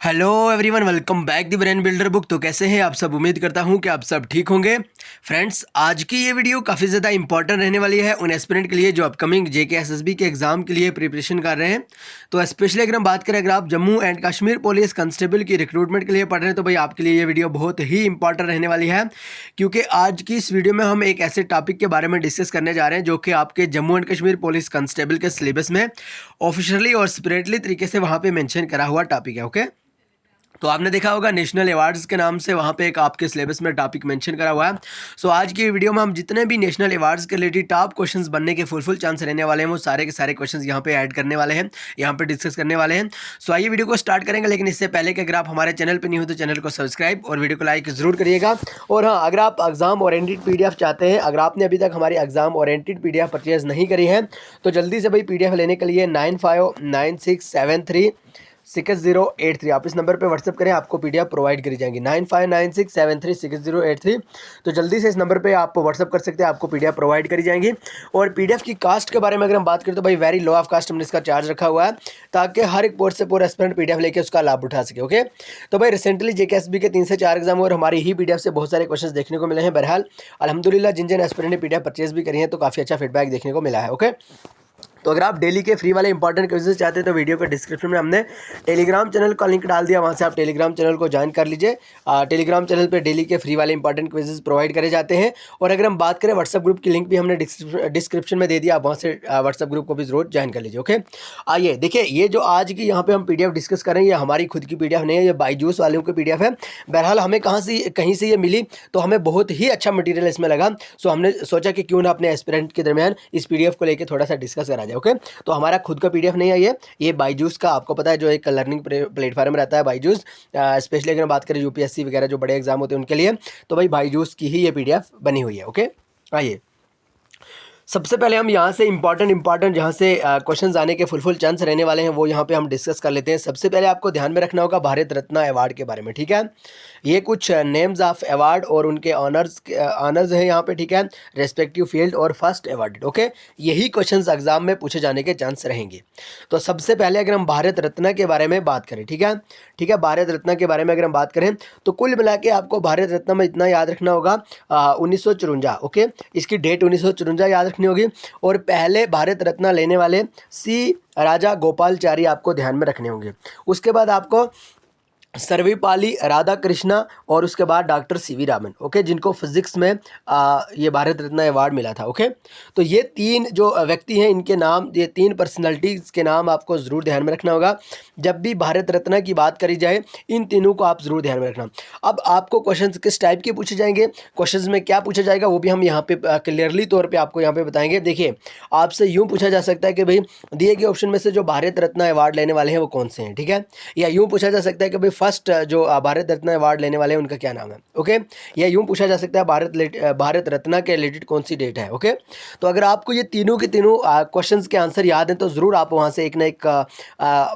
Hello everyone, welcome back the brain builder book. तो कैसे हैं आप सब? उम्मीद करता हूं कि आप सब ठीक होंगे। फ्रेंड्स, आज की ये वीडियो काफ़ी ज़्यादा इंपॉर्टेंट रहने वाली है उन एस्पिरेंट के लिए जो अपकमिंग जेके एसएसबी के एग्ज़ाम के लिए प्रिपरेशन कर रहे हैं। तो स्पेशली अगर हम बात करें, अगर आप Jammu and Kashmir police constable की रिक्रूटमेंट के लिए पढ़ रहे हैं तो भाई आपके लिए ये वीडियो बहुत ही इंपॉर्टेंट रहने वाली है, क्योंकि आज की इस वीडियो में हम एक ऐसे टॉपिक के बारे में डिस्कस करने जा रहे हैं जो कि आपके Jammu and Kashmir police constable के सिलेबस में ऑफिशियली और सेपरेटली तरीके से वहाँ पे मेंशन करा हुआ टॉपिक है। ओके, तो आपने देखा होगा नेशनल अवार्ड्स के नाम से वहाँ पे एक आपके सिलेबस में टॉपिक मेंशन करा हुआ है। सो आज की वीडियो में हम जितने भी नेशनल अवार्ड्स के रिलेटेड टॉप क्वेश्चंस बनने के फुल चांस रहने वाले हैं वो सारे के सारे क्वेश्चंस यहाँ पे ऐड करने वाले हैं, यहाँ पे डिस्कस करने वाले हैं। सो आइए वीडियो को स्टार्ट करेंगे, लेकिन इससे पहले कि अगर आप हमारे चैनल पर नहीं हो तो चैनल को सब्सक्राइब और वीडियो को लाइक जरूर करिएगा। और हाँ, अगर आप एग्जाम ओरिएंटेड PDF चाहते हैं, अगर आपने अभी तक हमारी एग्जाम ओरिएंटेड PDF परचेज नहीं करी है तो जल्दी से भाई PDF लेने के लिए 9596736083 आप इस नंबर पे व्हाट्सअप करें, आपको PDF प्रोवाइड करी जाएंगी 9596736083। तो जल्दी से इस नंबर पे आप व्हाट्सअप कर सकते हैं, आपको PDF प्रोवाइड करी जाएंगी। और PDF की कास्ट के बारे में अगर हम बात करें तो भाई वेरी लो ऑफ कास्ट हमने इसका चार्ज रखा हुआ है, ताकि हर एक पोस्ट से पूरा एस्पिरेंट PDF लेके उसका लाभ उठा सके। ओके, तो भाई रिसेंटली JKSB के 3 से 4 एग्जाम और हमारी ही PDF से बहुत सारे क्वेश्चन देखने को मिले हैं। बहरहाल अल्हम्दुलिल्लाह जिन जिन एस्पिरेंट ने PDF परचेज भी करी है तो काफ़ी अच्छा फीडबैक देखने को मिला है। ओके, तो अगर आप डेली के फ्री वाले इंपॉर्टेंट क्विजेस चाहते हैं तो वीडियो के डिस्क्रिप्शन में हमने टेलीग्राम चैनल का लिंक डाल दिया, वहाँ से आप टेलीग्राम चैनल को ज्वाइन कर लीजिए। टेलीग्राम चैनल पे डेली के फ्री वाले इंपॉर्टेंट क्विजेस प्रोवाइड करे जाते हैं। और अगर हम बात करें व्हाट्सअप ग्रुप की लिंक भी हमने डिस्क्रिप्शन में दे दिया, आप वहाँ से व्हाट्सअप ग्रुप को भी जरूर ज्वाइन कर लीजिए। ओके, आइए देखिए, ये जो आज की यहाँ पे हम PDF डिस्कस कर रहे हैं ये हमारी खुद की PDF नहीं है, ये बाईजूस वालों की PDF है। बहरहाल हमें कहीं से ये मिली तो हमें बहुत ही अच्छा मटेरियल इसमें लगा। सो हमने सोचा कि क्यों ना अपने एस्पिरेंट के दरमियान इस PDF को लेकर थोड़ा सा डिस्कस करा जाए। ओके, तो हमारा खुद का PDF नहीं है ये बाईजूस का, आपको पता है जो एक लर्निंग प्लेटफॉर्म रहता है बाईजूस, स्पेशली अगर हम बात करें UPSC वगैरह जो बड़े एग्जाम होते हैं उनके लिए, तो भाई बाईजूस की ही ये PDF बनी हुई है। ओके, आइए सबसे पहले हम यहाँ से इंपॉर्टेंट जहाँ से क्वेश्चंस आने के फुल चांस रहने वाले हैं वो यहाँ पे हम डिस्कस कर लेते हैं। सबसे पहले आपको ध्यान में रखना होगा भारत रत्न अवार्ड के बारे में। ठीक है, ये कुछ नेम्स ऑफ अवार्ड और उनके ऑनर्स हैं यहाँ पे। ठीक है, रेस्पेक्टिव फील्ड और फर्स्ट अवार्डेड। ओके, यही क्वेश्चंस एग्जाम में पूछे जाने के चांस रहेंगे। तो सबसे पहले अगर हम भारत रत्न के बारे में बात करें, ठीक है, भारत रत्न के बारे में अगर हम बात करें तो कुल मिला के आपको भारत रत्न में इतना याद रखना होगा 1954। ओके, इसकी डेट 1954 याद रखनी होगी। और पहले भारत रत्न लेने वाले C राजा गोपालचारी आपको ध्यान में रखने होंगे। उसके बाद आपको सर्वपल्ली राधाकृष्णन और उसके बाद डॉक्टर CV रामन। ओके, जिनको फिजिक्स में ये भारत रत्न अवार्ड मिला था। ओके, तो ये 3 जो व्यक्ति हैं इनके नाम, ये 3 पर्सनालिटीज़ के नाम आपको ज़रूर ध्यान में रखना होगा जब भी भारत रत्न की बात करी जाए। इन तीनों को आप ज़रूर ध्यान में रखना। अब आपको क्वेश्चंस किस टाइप के पूछे जाएंगे, क्वेश्चंस में क्या पूछा जाएगा वो भी हम यहाँ पे क्लियरली तौर पर आपको यहाँ पे बताएंगे। देखिए, आपसे यूँ पूछा जा सकता है कि भाई दिए गए ऑप्शन में से जो भारत रत्न अवार्ड लेने वाले हैं वो कौन से हैं। ठीक है, या यूँ पूछा जा सकता है कि भाई फर्स्ट जो भारत रत्न अवार्ड लेने वाले हैं उनका क्या नाम है। ओके, या यूं पूछा जा सकता है भारत रत्न के रिलेटेड कौन सी डेट है। ओके, तो अगर आपको ये तीनों के तीनों क्वेश्चंस के आंसर याद हैं तो ज़रूर आप वहां से एक ना एक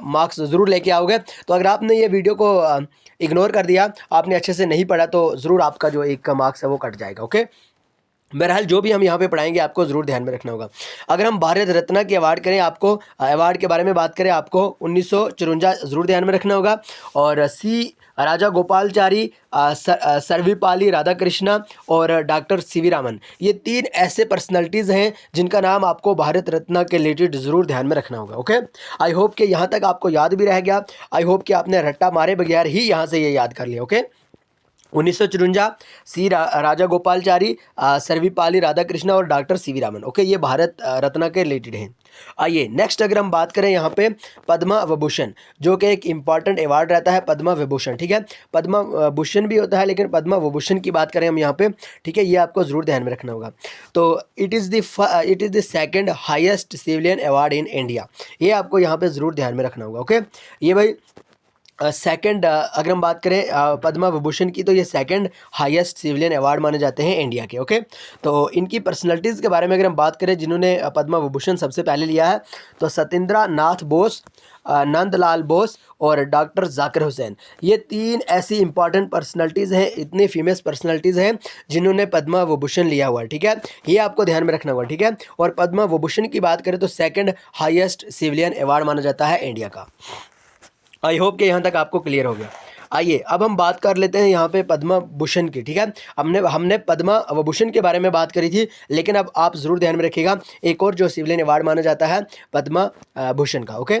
मार्क्स ज़रूर लेके आओगे। तो अगर आपने ये वीडियो को इग्नोर कर दिया, आपने अच्छे से नहीं पढ़ा, तो ज़रूर आपका जो एक मार्क्स है वो कट जाएगा। ओके, बहरहाल जो भी हम यहाँ पे पढ़ाएंगे आपको ज़रूर ध्यान में रखना होगा। अगर हम भारत रत्न की अवार्ड करें, आपको अवार्ड के बारे में बात करें, आपको 1954 ज़रूर ध्यान में रखना होगा। और C राजा गोपालचारी, सर्वपल्ली राधाकृष्णन और डॉक्टर CV रामन, ये 3 ऐसे पर्सनालिटीज़ हैं जिनका नाम आपको भारत रत्न के रिलेटेड ज़रूर ध्यान में रखना होगा। ओके, आई होप कि यहाँ तक आपको याद भी रह गया। आई होप कि आपने रट्टा मारे बगैर ही यहाँ से ये याद कर लिया। ओके, 1954 C राजा गोपालचारी, सर्वपल्ली राधाकृष्णन और डॉक्टर CV रामन। ओके, ये भारत रत्न के रिलेटेड हैं। आइए नेक्स्ट अगर हम बात करें यहाँ पे पद्म विभूषण, जो कि एक इम्पॉर्टेंट अवार्ड रहता है, पद्म विभूषण। ठीक है, पद्म भूषण भी होता है लेकिन पद्म विभूषण की बात करें हम यहाँ पे, ठीक है, ये आपको ज़रूर ध्यान में रखना होगा। तो it is the second highest civilian award in India, ये आपको यहाँ पे ज़रूर ध्यान में रखना होगा। ओके, ये भाई सेकंड अगर हम बात करें पद्म विभूषण की तो ये सेकंड हाईएस्ट सिविलियन अवार्ड माने जाते हैं इंडिया के। ओके, तो इनकी पर्सनालिटीज़ के बारे में अगर हम बात करें जिन्होंने पद्म विभूषण सबसे पहले लिया है तो सत्येंद्र नाथ बोस, नंदलाल बोस और डॉक्टर जाकिर हुसैन, ये 3 ऐसी इंपॉर्टेंट पर्सनालिटीज़ हैं, इतनी फेमस पर्सनालिटीज़ हैं जिन्होंने पद्म विभूषण लिया हुआ है। ठीक है, ये आपको ध्यान में रखना होगा। ठीक है, और पद्म विभूषण की बात करें तो सेकंड हाईएस्ट सिविलियन अवार्ड माना जाता है इंडिया का। आई होप कि यहाँ तक आपको क्लियर हो गया। आइए अब हम बात कर लेते हैं यहाँ पे पद्म भूषण की, ठीक है। हमने पद्म विभूषण के बारे में बात करी थी, लेकिन अब आप ज़रूर ध्यान में रखिएगा एक और जो सिविलियन अवार्ड माना जाता है पद्म भूषण का, ओके।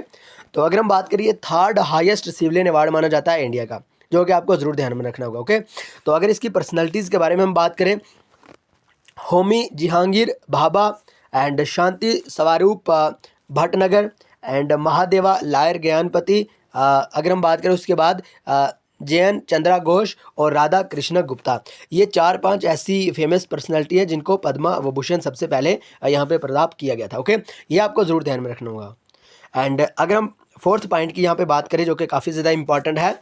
तो अगर हम बात करिए थर्ड हाईएस्ट सिविलियन अवार्ड माना जाता है इंडिया का, जो कि आपको ज़रूर ध्यान में रखना होगा, ओके। तो अगर इसकी पर्सनैलिटीज़ के बारे में हम बात करें, Homi Jahangir Bhabha and Shanti Swarup Bhatnagar and Mahadeva lawyer ज्ञानपति, अगर हम बात करें उसके बाद जयन चंद्रा घोष और राधा कृष्ण गुप्ता, ये 4-5 ऐसी फेमस पर्सनैलिटी है जिनको पद्म विभूषण सबसे पहले यहाँ पे प्रदान किया गया था, ओके। ये आपको ज़रूर ध्यान में रखना होगा। एंड अगर हम फोर्थ पॉइंट की यहाँ पे बात करें जो कि काफ़ी ज़्यादा इंपॉर्टेंट है,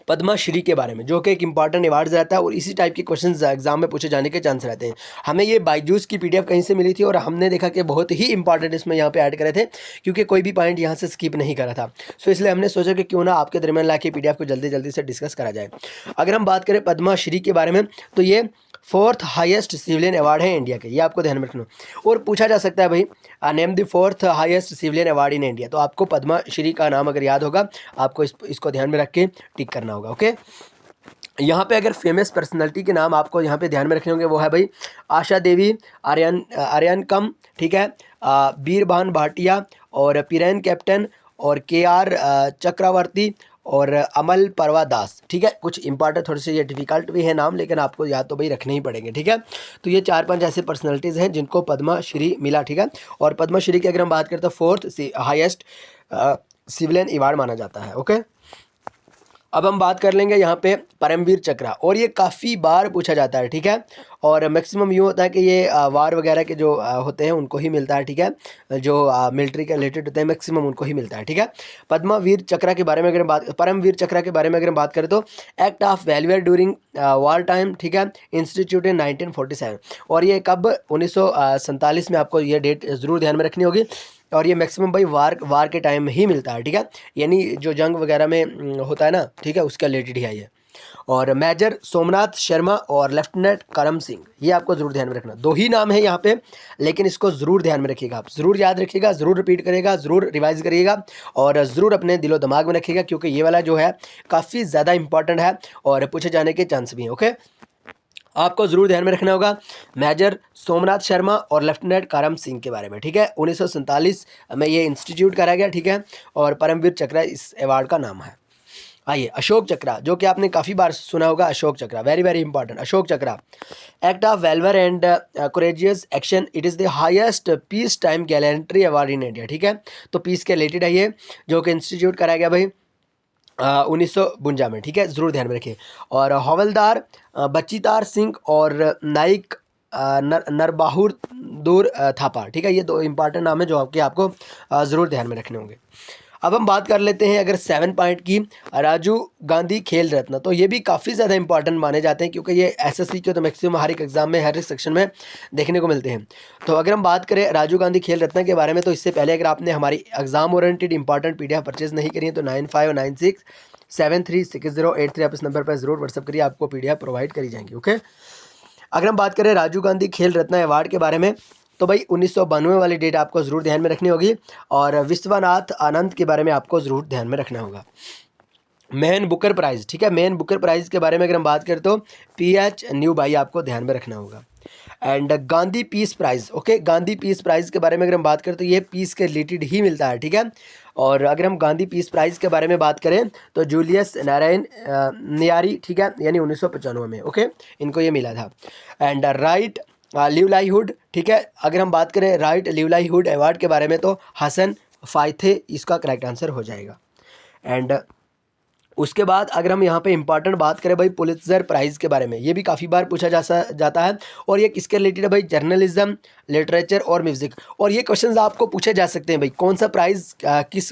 पद्मश्री के बारे में, जो कि एक इंपॉर्टेंट अवार्ड रहता है और इसी टाइप के क्वेश्चंस एग्जाम में पूछे जाने के चांस रहते हैं। हमें ये बायजूस की पीडीएफ कहीं से मिली थी और हमने देखा कि बहुत ही इंपॉर्टेंट इसमें यहाँ पे ऐड करे थे, क्योंकि कोई भी पॉइंट यहाँ से स्किप नहीं करा था। सो इसलिए हमने सोचा कि क्यों ना आपके दरमियान ला के पीडीएफ को जल्दी जल्दी से डिस्कस करा जाए। अगर हम बात करें पद्मश्री के बारे में, तो ये फोर्थ हाईएस्ट सिविलियन अवार्ड है इंडिया के, ये आपको ध्यान में रखना। और पूछा जा सकता है भाई name the fourth highest civilian award in India, तो आपको पद्मश्री का नाम अगर याद होगा आपको इसको ध्यान में रख के टिक करना होगा, ओके। यहाँ पे अगर फेमस पर्सनालिटी के नाम आपको यहाँ पे ध्यान में रखने होंगे, वो है भाई आशा देवी, आर्यन कम, ठीक है, बीरभान भाटिया और पीरेन कैप्टन और KR चक्रवर्ती और अमल परवा दास, ठीक है। कुछ इंपॉर्टेंट थोड़े से ये डिफिकल्ट भी है नाम, लेकिन आपको याद तो भाई रखने ही पड़ेंगे, ठीक है। तो ये 4-5 ऐसे पर्सनैलिटीज़ हैं जिनको पद्मश्री मिला, ठीक है। और पद्मश्री की अगर हम बात करें तो फोर्थ हाईएस्ट सिविलियन अवार्ड माना जाता है, ओके। अब हम बात कर लेंगे यहाँ पे परमवीर चक्र, और ये काफ़ी बार पूछा जाता है, ठीक है। और मैक्सिमम यूँ होता है कि ये वार वगैरह के जो होते हैं उनको ही मिलता है, ठीक है। जो मिलिट्री के रिलेटेड होते हैं मैक्सिमम उनको ही मिलता है, ठीक है। पद्मवीर चक्र के बारे में अगर हम बात परमवीर चक्र के बारे में अगर हम बात करें तो act of valuer during war time, ठीक है, इंस्टीट्यूट इन 1947, और ये कब 1947 में, आपको ये डेट ज़रूर ध्यान में रखनी होगी। और ये मैक्सिमम भाई वार के टाइम में ही मिलता है, ठीक है, यानी जो जंग वगैरह में होता है ना, ठीक है, उसका रिलेटेड ही है ये। और मेजर सोमनाथ शर्मा और लेफ्टिनेंट करम सिंह, ये आपको ज़रूर ध्यान में रखना। 2 ही नाम है यहाँ पे, लेकिन इसको ज़रूर ध्यान में रखिएगा, आप ज़रूर याद रखिएगा, ज़रूर रिपीट करिएगा, ज़रूर रिवाइज करिएगा और ज़रूर अपने दिलो दिमाग में रखिएगा, क्योंकि ये वाला जो है काफ़ी ज़्यादा इंपॉर्टेंट है और पूछे जाने के चांस भी हैं, ओके। आपको ज़रूर ध्यान में रखना होगा मेजर सोमनाथ शर्मा और लेफ्टिनेंट करम सिंह के बारे में, ठीक है। 1947 में ये इंस्टीट्यूट करा गया, ठीक है, और परमवीर चक्र इस अवार्ड का नाम है। आइए अशोक चक्र, जो कि आपने काफ़ी बार सुना होगा, अशोक चक्र very very important. Ashok Chakra act of valour and courageous action, it is the highest peace time gallantry award in India, ठीक है। तो पीस के रिलेटेड है ये, जो कि इंस्टीट्यूट कराया गया भाई 1952 में, ठीक है, ज़रूर ध्यान में रखिए। और हवलदार बचीतार सिंह और नाइक नरबहादुर थापा, ठीक है, ये 2 इंपॉर्टेंट नाम है जो आपको ज़रूर ध्यान में रखने होंगे। अब हम बात कर लेते हैं अगर 7 पॉइंट की, राजीव गांधी खेल रत्न, तो ये भी काफ़ी ज़्यादा इंपॉर्टेंट माने जाते हैं, क्योंकि ये एसएससी के तो मैक्सिमम हर एक एग्जाम में हर एक सेक्शन में देखने को मिलते हैं। तो अगर हम बात करें राजीव गांधी खेल रत्न के बारे में, तो इससे पहले अगर आपने हमारी exam oriented important PDF purchase नहीं करी है तो 9596736083 आप इस नंबर पर ज़रूर व्हाट्सअप करिए, आपको पीडीएफ प्रोवाइड करी जाएंगी, ओके। अगर हम बात करें राजीव गांधी खेल रत्न अवार्ड के बारे में, तो भाई 1992 वाली डेट आपको ज़रूर ध्यान में रखनी होगी। और विश्वनाथ आनंद के बारे में आपको ज़रूर ध्यान में रखना होगा। मैन बुकर प्राइज़, ठीक है, मैन बुकर प्राइज़ के बारे में अगर हम बात करें तो PH न्यू भाई आपको ध्यान में रखना होगा। And Gandhi peace prize, okay, Gandhi peace prize के बारे में अगर हम बात करें तो ये पीस के रिलेटेड ही मिलता है, ठीक है। और अगर हम गांधी पीस प्राइज़ के बारे में बात करें तो जूलियस नारायण नियारी, ठीक है, यानी 1995 में, ओके, इनको ये मिला था। एंड राइट लिवलाइहुड, ठीक है, अगर हम बात करें राइट लिवलाइहुड अवार्ड के बारे में तो हसन फाइथे इसका करेक्ट आंसर हो जाएगा। एंड उसके बाद अगर हम यहाँ पे इंपॉर्टेंट बात करें भाई पुलित्ज़र प्राइज़ के बारे में, ये भी काफ़ी बार पूछा जाता है, और ये किसके रिलेटेड है भाई, जर्नलिज्म, लिटरेचर और म्यूज़िक। और ये क्वेश्चंस आपको पूछे जा सकते हैं भाई कौन सा प्राइज़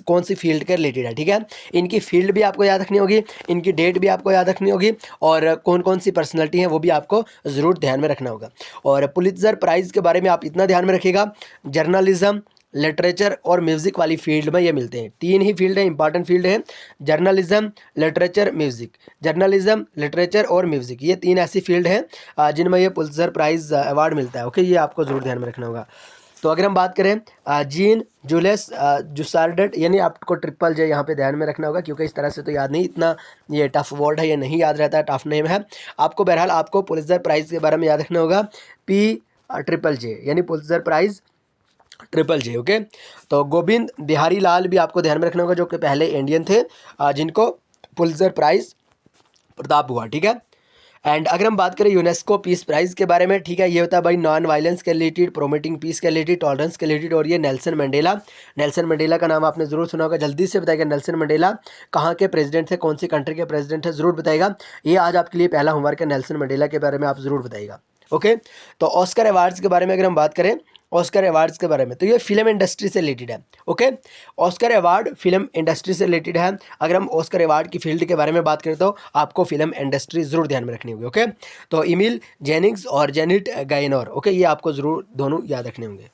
कौन सी फील्ड के रिलेटेड है, ठीक है। इनकी फील्ड भी आपको याद रखनी होगी, इनकी डेट भी आपको याद रखनी होगी, और कौन कौन सी पर्सनैलिटी हैं वो भी आपको ज़रूर ध्यान में रखना होगा। और पुलित्ज़र प्राइज़ के बारे में आप इतना ध्यान में रखिएगा, जर्नलिज्म, लिटरेचर और म्यूज़िक वाली फील्ड में ये मिलते हैं। 3 ही फील्ड है, इंपॉर्टेंट फील्ड है, journalism, literature, music. Journalism, literature और म्यूज़िक, ये 3 ऐसी फील्ड हैं जिनमें ये पुलित्ज़र प्राइज़ अवार्ड मिलता है, ओके, ये आपको ज़रूर ध्यान में रखना होगा। तो अगर हम बात करें जीन जूलियस जुसार्डेट, यानी आपको ट्रिपल जे यहाँ पे ध्यान में रखना होगा, क्योंकि इस तरह से तो याद नहीं, इतना ये टफ वर्ड है, ये नहीं याद रहता है, टफ नेम है आपको। बहरहाल आपको पुलित्ज़र प्राइज़ के बारे में याद रखना होगा, PJJ यानी पुलित्ज़र प्राइज़ JJJ, ओके। तो गोविंद बिहारी लाल भी आपको ध्यान में रखना होगा, जो कि पहले इंडियन थे जिनको पुलित्ज़र प्राइज़ प्राप्त हुआ, ठीक है। एंड अगर हम बात करें यूनेस्को पीस प्राइज़ के बारे में, ठीक है, ये होता है भाई नॉन वायलेंस के रिलेटेड, प्रोमोटिंग पीस के रिलेटेड, टॉलरेंस के रिलेटेड। और ये नेल्सन मंडेला का नाम आपने ज़रूर सुना होगा। जल्दी से बताइएगा नेल्सन मंडेला कहाँ के प्रेसिडेंट थे, कौन सी कंट्री के प्रेसिडेंट है, ज़रूर बताइएगा। ये आज आपके लिए पहला होमवर्क है, नेल्सन मंडेला के बारे में आप ज़रूर बताइएगा, ओके। तो ऑस्कर अवार्ड्स के बारे में अगर हम बात करें, ऑस्कर अवार्ड्स के बारे में, तो ये फिल्म इंडस्ट्री से रिलेटेड है, okay. Oscar award film industry से रिलेटेड है। अगर हम ऑस्कर अवार्ड की फील्ड के बारे में बात करें तो आपको फिल्म इंडस्ट्री ज़रूर ध्यान में रखनी होगी, ओके। तो इमिल जेनिंग्स और जेनिट गायनोर, ओके, ये आपको ज़रूर दोनों याद रखने होंगे।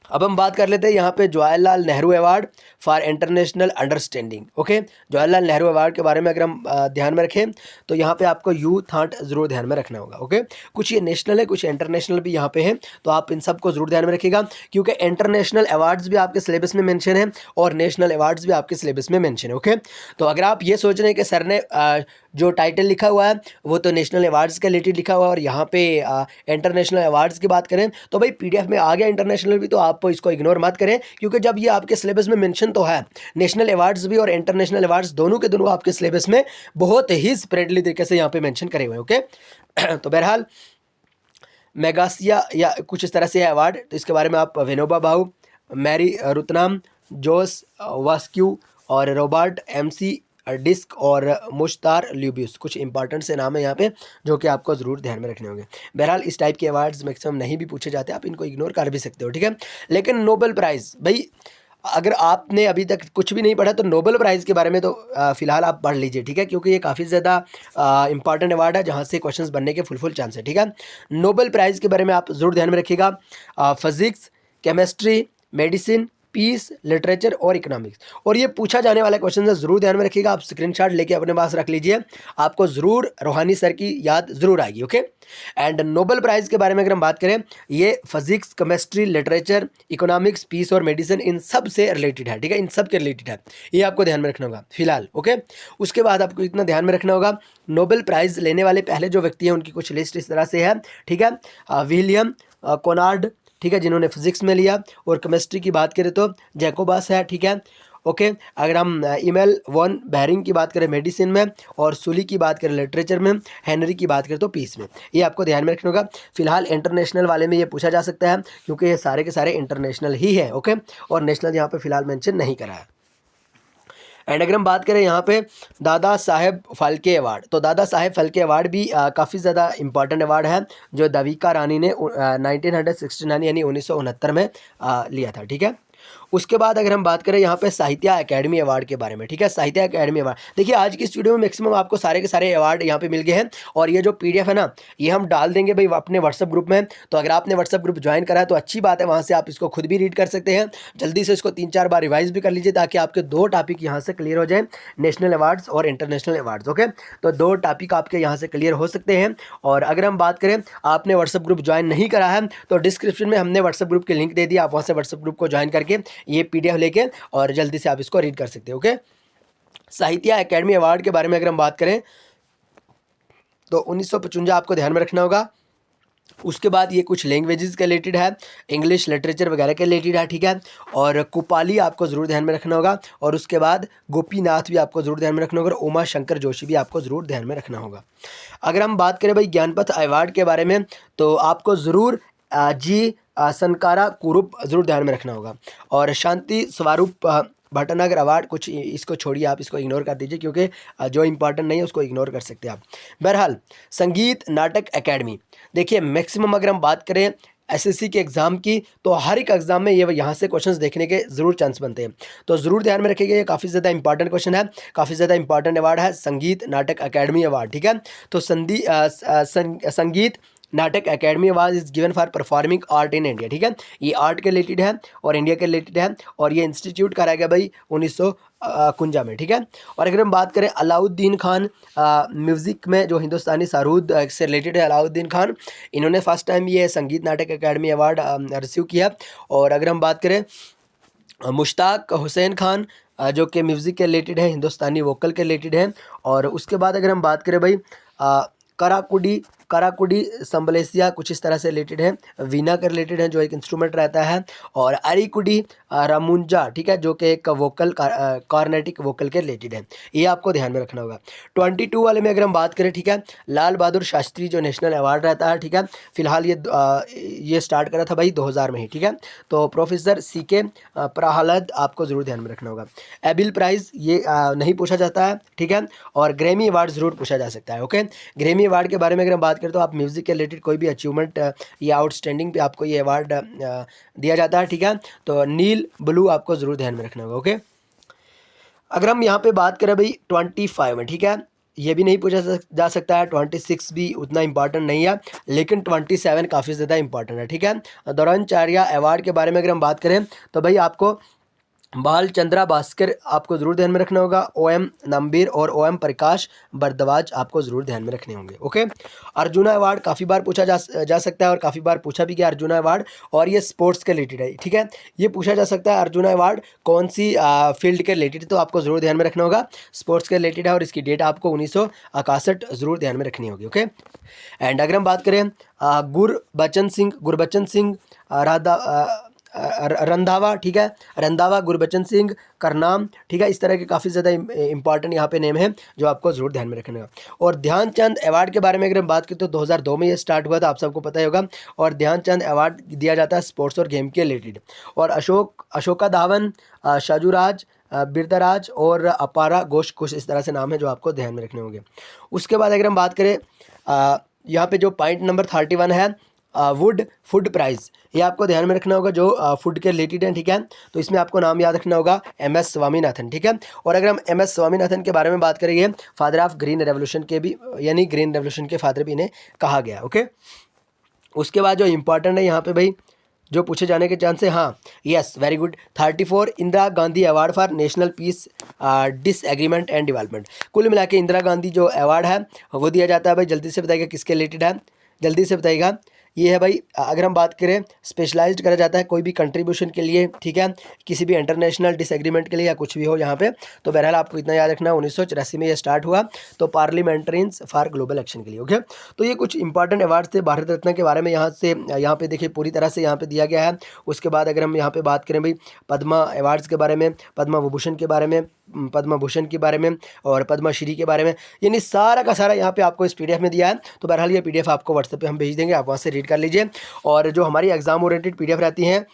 अब हम बात कर लेते हैं यहाँ पे Jawaharlal Nehru award for international understanding, okay. Jawaharlal Nehru award के बारे में अगर हम ध्यान में रखें तो यहाँ पे आपको यू थॉट ज़रूर ध्यान में रखना होगा, ओके। कुछ ये नेशनल है, कुछ इंटरनेशनल भी यहाँ पे है, तो आप इन सब को ज़रूर ध्यान में रखिएगा, क्योंकि इंटरनेशनल अवार्ड्स भी आपके सिलेबस में मेंशन है और नेशनल अवार्ड्स भी आपके सिलेबस में मेंशन है, ओके। तो अगर आप ये सोच रहे हैं कि सर ने जो टाइटल लिखा हुआ है वो तो नेशनल अवार्ड्स के रिलेटेड लिखा हुआ है और यहाँ पे इंटरनेशनल अवार्ड्स की बात करें तो भाई PDF में आ गया इंटरनेशनल भी, तो आप इसको इग्नोर मत करें, क्योंकि जब ये आपके सिलेबस में मेंशन तो है, नेशनल अवार्ड्स भी और इंटरनेशनल अवार्ड्स दोनों के दोनों आपके सिलेबस में बहुत ही स्प्रेडली तरीके से यहाँ पे मेंशन करे हुए हैं, ओके। तो बहरहाल मेगासिया या कुछ इस तरह से है अवार्ड, तो इसके बारे में आप विनोबा भाऊ, मैरी रुतनाम, जोस वास्क्यू और रॉबर्ट MC डिस्क और मुश्तार ल्यूबियस, कुछ इंपॉर्टेंट से नाम है यहाँ पे जो कि आपको ज़रूर ध्यान में रखने होंगे। बहरहाल इस टाइप के अवार्ड्स मैक्सिमम नहीं भी पूछे जाते, आप इनको इग्नोर कर भी सकते हो, ठीक है। लेकिन नोबेल प्राइज़, भाई अगर आपने अभी तक कुछ भी नहीं पढ़ा तो नोबेल प्राइज़ के बारे में तो फ़िलहाल आप पढ़ लीजिए, ठीक है, क्योंकि ये काफ़ी ज़्यादा इंपॉर्टेंट अवार्ड है जहाँ से क्वेश्चंस बनने के फुल चांस है, ठीक है। नोबेल प्राइज़ के बारे में आप ज़रूर ध्यान में रखिएगा, physics, chemistry, medicine, peace, literature और इकोनॉमिक्स। और ये पूछा जाने वाला क्वेश्चन है, ज़रूर ध्यान में रखिएगा, आप स्क्रीनशॉट लेके अपने पास रख लीजिए, आपको ज़रूर रूहानी सर की याद ज़रूर आएगी, ओके। एंड नोबेल प्राइज़ के बारे में अगर हम बात करें, ये physics, chemistry, literature, economics, peace और मेडिसिन इन सब से रिलेटेड है, ठीक है, इन सब के रिलेटेड है, ये आपको ध्यान में रखना होगा फिलहाल, ओके। उसके बाद आपको इतना ध्यान में रखना होगा, नोबेल प्राइज़ लेने वाले पहले जो व्यक्ति हैं उनकी कुछ लिस्ट इस तरह से है, ठीक है। विलियम कोनार्ड, ठीक है, जिन्होंने फिजिक्स में लिया, और केमिस्ट्री की बात करें तो जैकोबस है, ठीक है, ओके। अगर हम इमेल वॉन बेरिंग की बात करें मेडिसिन में, और सुली की बात करें लिटरेचर में, हेनरी की बात करें तो पीस में, ये आपको ध्यान में रखना होगा। फिलहाल इंटरनेशनल वाले में ये पूछा जा सकता है क्योंकि ये सारे के सारे इंटरनेशनल ही है, ओके, और नेशनल यहाँ पे फिलहाल मेंशन नहीं करा है। एंड अगर हम बात करें यहाँ पे दादा साहेब फाल्के अवार्ड, तो दादा साहेब फाल्के अवार्ड भी काफ़ी ज़्यादा इंपॉर्टेंट अवार्ड है जो देविका रानी ने 1969 यानी 1969 में लिया था, ठीक है। उसके बाद अगर हम बात करें यहाँ पे साहित्य अकेडमी अवार्ड के बारे में, ठीक है, साहित्य अकेडमी अवार्ड, देखिए आज की इस वीडियो में मैक्सिमम आपको सारे के सारे अवार्ड यहाँ पे मिल गए हैं, और ये जो PDF है ना, ये हम डाल देंगे भाई अपने व्हाट्सअप ग्रुप में, तो अगर आपने व्हाट्सअप ग्रुप ज्वाइन करा है तो अच्छी बात है, वहाँ से आप इसको खुद भी रीड कर सकते हैं, जल्दी से इसको 3-4 बार रिवाइज भी कर लीजिए ताकि आपके 2 टॉपिक यहाँ से क्लियर हो जाए, नेशनल अवार्ड्स और इंटरनेशनल अवार्ड्स, ओके। तो 2 टॉपिक आपके यहाँ से क्लियर हो सकते हैं। और अगर हम बात करें आपने व्हाट्सअप ग्रुप ज्वाइन नहीं करा है तो डिस्क्रिप्शन में हमने व्हाट्सअप ग्रुप की लिंक दे दी, आप वहाँ से व्हाट्सअप ग्रुप को ज्वाइन करके ये PDF लेके और जल्दी से आप इसको रीड कर सकते हो, ओके। साहित्य अकेडमी अवार्ड के बारे में अगर हम बात करें तो 1955 आपको ध्यान में रखना होगा। उसके बाद ये कुछ लैंग्वेजेस के रिलेटेड है, इंग्लिश, लिटरेचर वगैरह के रिलेटेड है, ठीक है। और कुपाली आपको ज़रूर ध्यान में रखना होगा, और उसके बाद गोपीनाथ भी आपको ज़रूर ध्यान में रखना होगा, और उमा शंकर जोशी भी आपको ज़रूर ध्यान में रखना होगा। अगर हम बात करें भाई ज्ञानपथ अवार्ड के बारे में तो आपको ज़रूर जी सनकारा कुरूप ज़रूर ध्यान में रखना होगा, और शांति स्वरूप भटनागर अवार्ड, कुछ इसको छोड़िए, आप इसको इग्नोर कर दीजिए क्योंकि जो इंपॉर्टेंट नहीं है उसको इग्नोर कर सकते हैं आप। बहरहाल संगीत नाटक एकेडमी, देखिए मैक्सिमम अगर हम बात करें SSC के एग्ज़ाम की तो हर एक एग्ज़ाम में ये यहाँ से क्वेश्चंस देखने के ज़रूर चांस बनते हैं, तो ज़रूर ध्यान में रखिएगा, ये काफ़ी ज़्यादा इंपॉर्टेंट क्वेश्चन है, काफ़ी ज़्यादा इंपॉर्टेंट अवार्ड है संगीत नाटक एकेडमी अवार्ड, ठीक है। तो संगीत नाटक academy award is given for performing art in India, ठीक है, ये आर्ट के रिलेटेड है और इंडिया के रिलेटेड है और ये इंस्टीट्यूट कराया गया भाई 1951 में, ठीक है। और अगर हम बात करें अलाउद्दीन खान म्यूज़िक में जो हिंदुस्तानी सरूद से रिलेटेड है, अलाउद्दीन खान, इन्होंने फर्स्ट टाइम ये संगीत नाटक एकेडमी अवार्ड रिसीव किया। और अगर हम बात करें मुश्ताक हुसैन खान जो कि म्यूज़िक के रिलेटेड है, हिंदुस्तानी वोकल के रिलेटेड है। और उसके बाद अगर हम बात करें भाई कराकुडी कराकुडी संबलेसिया कुछ इस तरह से रिलेटेड है, वीणा के रिलेटेड है जो एक इंस्ट्रूमेंट रहता है। और अरिकुडी रामुंजा, ठीक है, जो कि एक वोकल कॉर्नेटिक वोकल के रिलेटेड है, ये आपको ध्यान में रखना होगा। 22 वाले में अगर हम बात करें, ठीक है, लाल बहादुर शास्त्री जो नेशनल अवार्ड रहता है, ठीक है, फिलहाल ये स्टार्ट करा था भाई 2000 में ही, ठीक है। तो प्रोफेसर CK प्रहलाद आपको ज़रूर ध्यान में रखना होगा। एबिल प्राइज़ ये नहीं पूछा जाता है, ठीक है, और ग्रैमी अवार्ड ज़रूर पूछा जा सकता है। ओके, ग्रैमी अवार्ड के बारे में अगर हम बात करें तो आप म्यूज़िक के रिलेटेड कोई भी अचीवमेंट या आउटस्टैंडिंग पे आपको ये अवार्ड दिया जाता है, ठीक है। तो नील ब्लू आपको ज़रूर ध्यान में रखना होगा। ओके, अगर हम यहाँ पे बात करें भाई 25 में, ठीक है, ये भी नहीं पूछा जा सकता है, 26 भी उतना इंपॉर्टेंट नहीं है, लेकिन 27 काफ़ी ज़्यादा इंपॉर्टेंट है, ठीक है। द्रोणाचार्य अवार्ड के बारे में अगर हम बात करें तो भाई आपको बाल चंद्रा भास्कर आपको ज़रूर ध्यान में रखना होगा, OM नंबीर और OM प्रकाश भारद्वाज आपको ज़रूर ध्यान में रखने होंगे। ओके, अर्जुना अवार्ड काफ़ी बार पूछा जा सकता है और काफ़ी बार पूछा भी गया अर्जुना अवार्ड, और ये स्पोर्ट्स के रिलेटेड है, ठीक है। ये पूछा जा सकता है अर्जुना अवार्ड कौन सी फील्ड के रिलेटेड, तो आपको ज़रूर ध्यान में रखना होगा, स्पोर्ट्स के रिलेटेड है और इसकी डेट आपको 1961 ज़रूर ध्यान में रखनी होगी। ओके, एंड अगर हम बात करें गुरबचन सिंह राधा रंधावा, ठीक है, रंधावा गुरबचन सिंह करनाम, ठीक है, इस तरह के काफ़ी ज़्यादा इंपॉर्टेंट यहाँ पे नेम है जो आपको ज़रूर ध्यान में रखना है। और ध्यानचंद अवार्ड के बारे में अगर हम बात करें तो 2002 में ये स्टार्ट हुआ था, आप सबको पता ही होगा। और ध्यानचंद अवार्ड दिया जाता है स्पोर्ट्स और गेम के रिलेटेड। और अशोका धावन, शाजूराज, बिरदराज और अपारा घोष, कुछ इस तरह से नाम है जो आपको ध्यान में रखने होंगे। उसके बाद अगर हम बात करें यहाँ पे जो पॉइंट नंबर 31 है वुड फूड प्राइज़, ये आपको ध्यान में रखना होगा जो फूड के रिलेटेड है, ठीक है। तो इसमें आपको नाम याद रखना होगा MS स्वामीनाथन, ठीक है। और अगर हम MS स्वामीनाथन के बारे में बात करेंगे, फादर ऑफ ग्रीन रेवोल्यूशन के भी, यानी ग्रीन रेवोल्यूशन के फादर भी इन्हें कहा गया। ओके, उसके बाद जो इंपॉर्टेंट है यहाँ पे भाई जो पूछे जाने के चांस है, हाँ, yes, very good, 34 Indira Gandhi award for national peace disagreement and development. कुल मिला के इंदिरा गांधी जो अवार्ड है वो दिया जाता है भाई, जल्दी से बताइएगा किसके रिलेटेड है, जल्दी से बताइएगा। ये है भाई, अगर हम बात करें स्पेशलाइज्ड करा जाता है कोई भी कंट्रीब्यूशन के लिए, ठीक है, किसी भी इंटरनेशनल डिसएग्रीमेंट के लिए या कुछ भी हो यहाँ पे। तो बहरहाल आपको इतना याद रखना, 1984 में ये स्टार्ट हुआ, तो पार्लियामेंट्रियंस फॉर ग्लोबल एक्शन के लिए। ओके, तो ये कुछ इंपॉर्टेंट अवार्ड्स थे भारत रत्न के बारे में, यहाँ पे देखिए पूरी तरह से यहाँ पे दिया गया है। उसके बाद अगर हम यहाँ पे बात करें भाई पद्मा अवार्ड्स के बारे में, पद्मा विभूषण के बारे में, पद्म भूषण के बारे में और पद्मश्री के बारे में, यानी सारा का सारा यहाँ पे आपको इस PDF में दिया है। तो बहरहाल ये PDF आपको WhatsApp पे हम भेज देंगे, आप वहाँ से रीड कर लीजिए। और जो हमारी एग्जाम ओरिएंटेड PDF रहती हैं,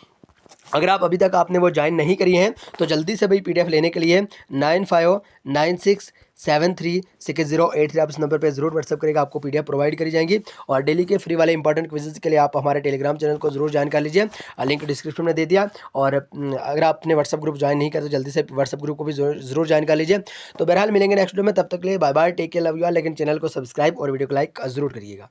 अगर आप अभी तक आपने वो ज्वाइन नहीं करी हैं तो जल्दी से भाई PDF लेने के लिए 9596736083 आप इस नंबर पे ज़रूर व्हाट्सअप करेगा, आपको PDF प्रोवाइड करी जाएंगी। और डेली के फ्री वाले इंपॉर्टेंट क्विज़ के लिए आप हमारे टेलीग्राम चैनल को ज़रूर ज्वाइन कर लीजिए, लिंक डिस्क्रिप्शन में दे दिया। और अगर आपने व्हाट्सअप ग्रुप ज्वाइन नहीं किया तो जल्दी से व्हाट्सअप ग्रुप को भी ज़रूर ज्वाइन कर लीजिए। तो बहरहाल मिलेंगे नेक्स्ट वीडियो में, तब तक के लिए bye bye, take care, love you all. लेकिन चैनल को सब्सक्राइब और वीडियो को लाइक ज़रूर करिएगा।